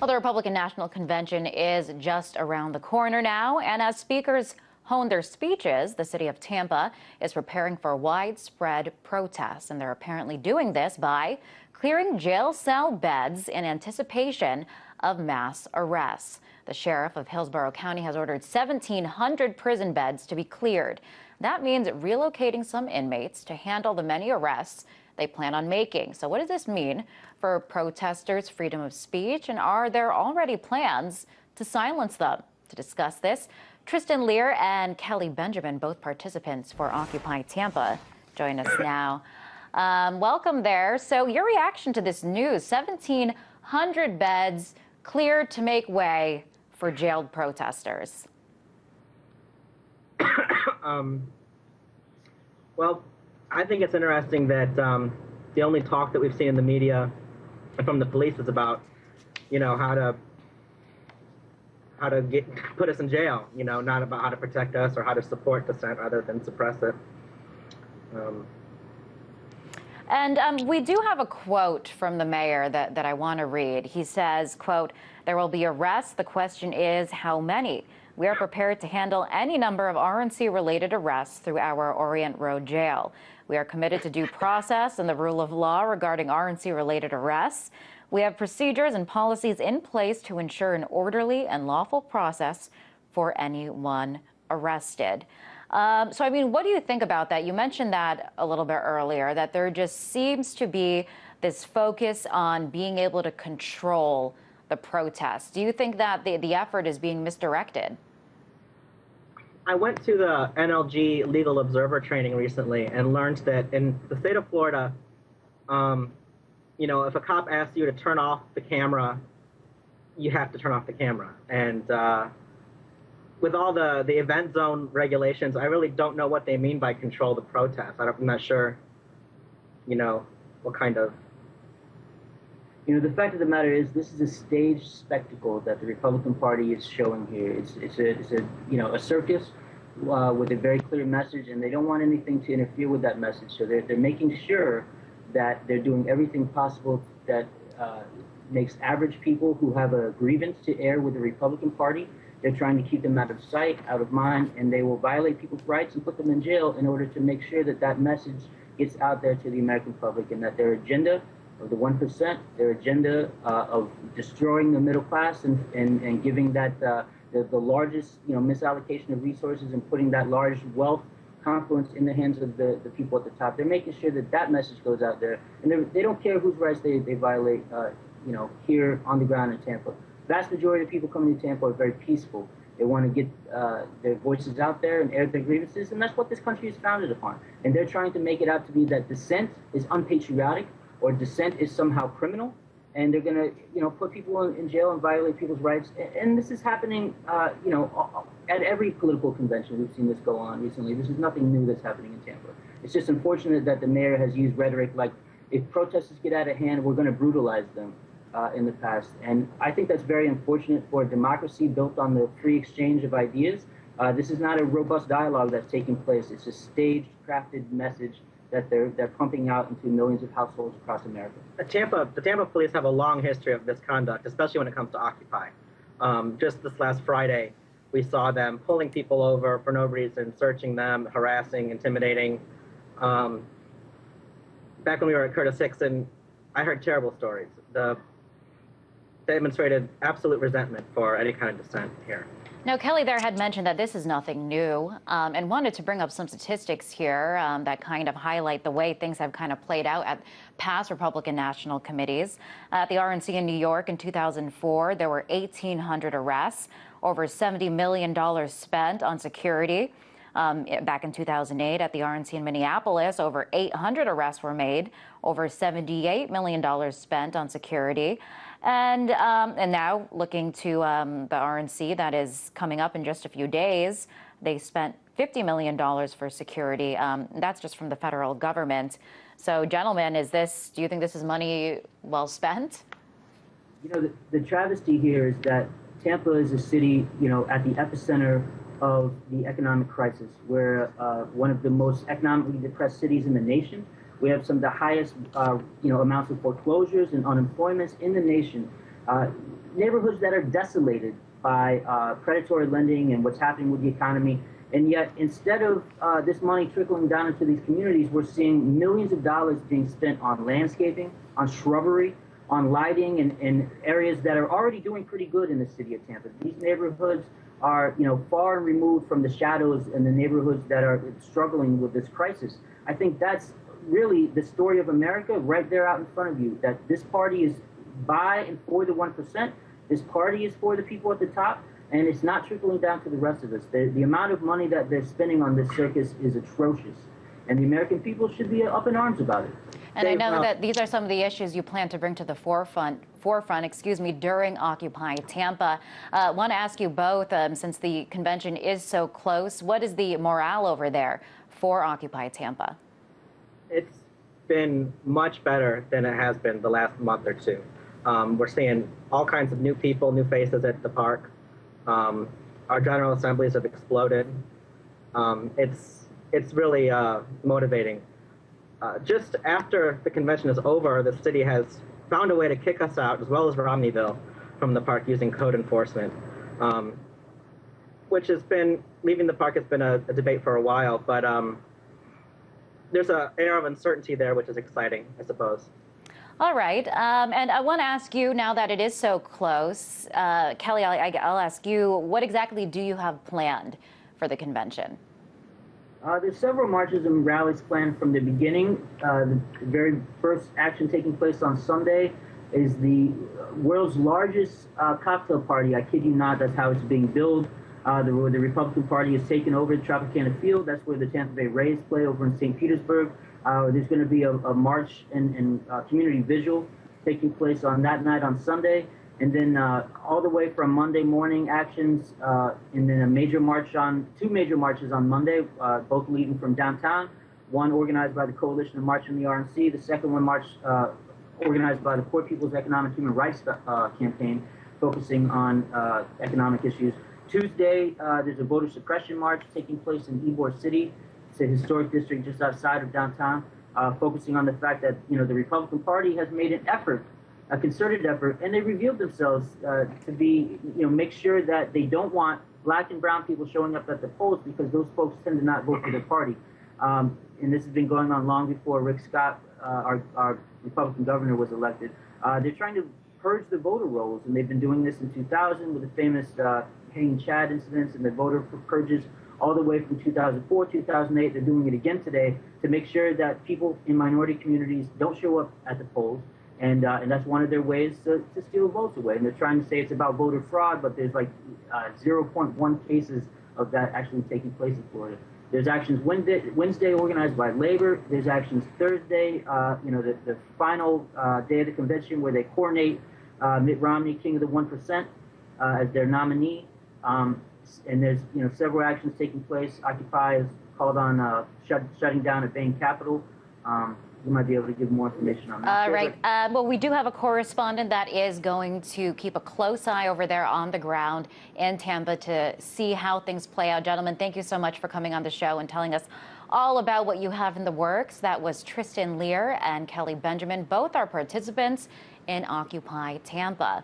Well, the Republican National Convention is just around the corner now, and as speakers hone their speeches, the city of Tampa is preparing for widespread protests, and they're apparently doing this by clearing jail cell beds in anticipation of mass arrests. The sheriff of Hillsborough County has ordered 1,700 prison beds to be cleared. That means relocating some inmates to handle the many arrests they plan on making. So what does this mean for protesters' freedom of speech, and are there already plans to silence them? To discuss this, Tristan Lear and Kelly Benjamin, both participants for Occupy Tampa, join us now. Welcome there. So your reaction to this news: 1,700 beds cleared to make way for jailed protesters. Well, I think it's interesting that the only talk that we've seen in the media and from the police is about, how to put us in jail, not about how to protect us or how to support dissent rather than suppress it. And we do have a quote from the mayor that I want to read. He says, quote, "There will be arrests. The question is how many. We are prepared to handle any number of RNC-related arrests through our Orient Road jail. We are committed to due process and the rule of law regarding RNC-related arrests. We have procedures and policies in place to ensure an orderly and lawful process for anyone arrested." So, I mean, what do you think about that? You mentioned that a little bit earlier, that there just seems to be this focus on being able to control the protests. Do you think that the effort is being misdirected? I went to the NLG Legal Observer training recently and learned that in the state of Florida, if a cop asks you to turn off the camera, you have to turn off the camera. And with all the event zone regulations, I really don't know what they mean by control the protest. I'm not sure, what kind of... The fact of the matter is, this is a staged spectacle that the Republican Party is showing here. It's a circus with a very clear message, and they don't want anything to interfere with that message. So they're making sure that they're doing everything possible that makes average people who have a grievance to air with the Republican Party. They're trying to keep them out of sight, out of mind, and they will violate people's rights and put them in jail in order to make sure that that message gets out there to the American public, and that their agenda of the 1%, their agenda of destroying the middle class and giving that the largest misallocation of resources and putting that large wealth confluence in the hands of the people at the top. They're making sure that that message goes out there, and they don't care whose rights they violate here on the ground in Tampa. Vast majority of people coming to Tampa are very peaceful. They want to get their voices out there and air their grievances, and that's what this country is founded upon. And they're trying to make it out to be that dissent is unpatriotic or dissent is somehow criminal, and they're going to put people in jail and violate people's rights. And this is happening at every political convention. We've seen this go on recently. This is nothing new that's happening in Tampa. It's just unfortunate that the mayor has used rhetoric like, if protesters get out of hand, we're going to brutalize them in the past. And I think that's very unfortunate for a democracy built on the free exchange of ideas. This is not a robust dialogue that's taking place. It's a staged, crafted message that they're pumping out into millions of households across America. The Tampa police have a long history of misconduct, especially when it comes to Occupy. Just this last Friday, we saw them pulling people over for no reason, searching them, harassing, intimidating. Back when we were at Curtis Hickson, I heard terrible stories. They demonstrated absolute resentment for any kind of dissent here. Now, Kelly there had mentioned that this is nothing new and wanted to bring up some statistics here that kind of highlight the way things have kind of played out at past Republican National Committees. At the RNC in New York in 2004, there were 1,800 arrests, over $70 million spent on security. Back in 2008 at the RNC in Minneapolis, over 800 arrests were made, over $78 million spent on security. And now looking to the RNC that is coming up in just a few days, they spent $50 million for security. That's just from the federal government. So, gentlemen, do you think this is money well spent? The travesty here is that Tampa is a city, at the epicenter of the economic crisis. We're one of the most economically depressed cities in the nation. We have some of the highest, amounts of foreclosures and unemployment in the nation. neighborhoods that are desolated by predatory lending and what's happening with the economy. And yet, instead of this money trickling down into these communities, we're seeing millions of dollars being spent on landscaping, on shrubbery, on lighting in areas that are already doing pretty good in the city of Tampa. These neighborhoods are, far removed from the shadows and the neighborhoods that are struggling with this crisis. I think that's really the story of America right there out in front of you, that this party is by and for the 1%. This party is for the people at the top, and it's not trickling down to the rest of us. The amount of money that they're spending on this circus is atrocious, and the American people should be up in arms about it. And I know that these are some of the issues you plan to bring to the forefront, during Occupy Tampa. I want to ask you both, since the convention is so close, what is the morale over there for Occupy Tampa? It's been much better than it has been the last month or two. We're seeing all kinds of new people, new faces at the park. Our General Assemblies have exploded. It's really motivating. Just after the convention is over, the city has found a way to kick us out, as well as Romneyville, from the park using code enforcement, which has been, leaving the park has been a debate for a while, but there's an air of uncertainty there, which is exciting, I suppose. All right, and I want to ask you, now that it is so close, Kelly, I'll ask you, what exactly do you have planned for the convention? There's several marches and rallies planned from the beginning. The very first action taking place on Sunday is the world's largest cocktail party. I kid you not, that's how it's being billed. The Republican Party has taken over the Tropicana Field. That's where the Tampa Bay Rays play over in St. Petersburg. There's going to be a march and community vigil taking place on that night on Sunday. And then all the way from Monday morning actions, and then two major marches on Monday, both leading from downtown. One organized by the Coalition of March from the RNC. The second one organized by the Poor People's Economic Human Rights Campaign, focusing on economic issues. Tuesday, there's a voter suppression march taking place in Ybor City. It's a historic district just outside of downtown, focusing on the fact that the Republican Party has made an effort, a concerted effort, and they revealed themselves to be, make sure that they don't want black and brown people showing up at the polls, because those folks tend to not vote for their party. And this has been going on long before Rick Scott, our Republican governor, was elected. They're trying to purge the voter rolls, and they've been doing this in 2000 with the famous hanging Chad incidents and the voter purges all the way from 2004, 2008. They're doing it again today to make sure that people in minority communities don't show up at the polls. And that's one of their ways to steal votes away. And they're trying to say it's about voter fraud, but there's like 0.1 cases of that actually taking place in Florida. There's actions Wednesday organized by labor. There's actions Thursday, the final day of the convention, where they coronate Mitt Romney, King of the 1%, as their nominee. And there's several actions taking place. Occupy has called on shutting down at Bain Capital. You might be able to give more information on that. Right. Well, we do have a correspondent that is going to keep a close eye over there on the ground in Tampa to see how things play out. Gentlemen, thank you so much for coming on the show and telling us all about what you have in the works. That was Tristan Lear and Kelly Benjamin. Both are participants in Occupy Tampa.